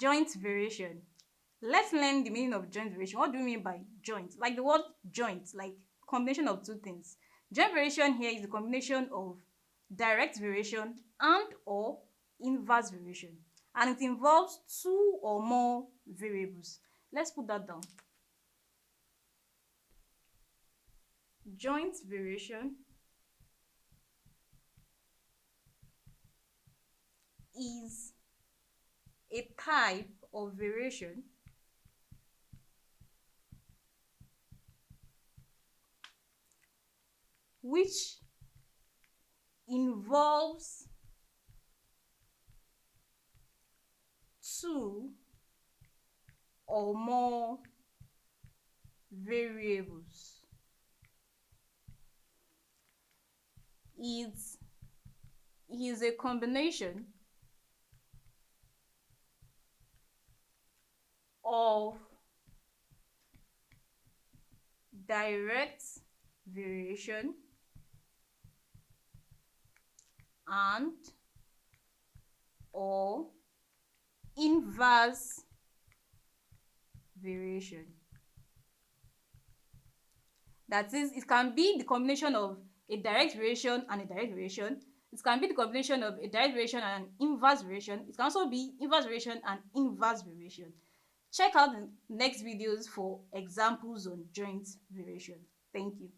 Joint variation. Let's learn the meaning of joint variation. What do you mean by joint? Like the word joint, like combination of two things. Joint variation here is the combination of direct variation and or inverse variation, and it involves two or more variables. Let's put that down. Joint variation is a type of variation which involves two or more variables. It is a combination of direct variation and or inverse variation. That is, it can be the combination of a direct variation and a direct variation. It can be the combination of a direct variation and an inverse variation. It can also be inverse variation and inverse variation. Check out the next videos for examples on joint variation. Thank you.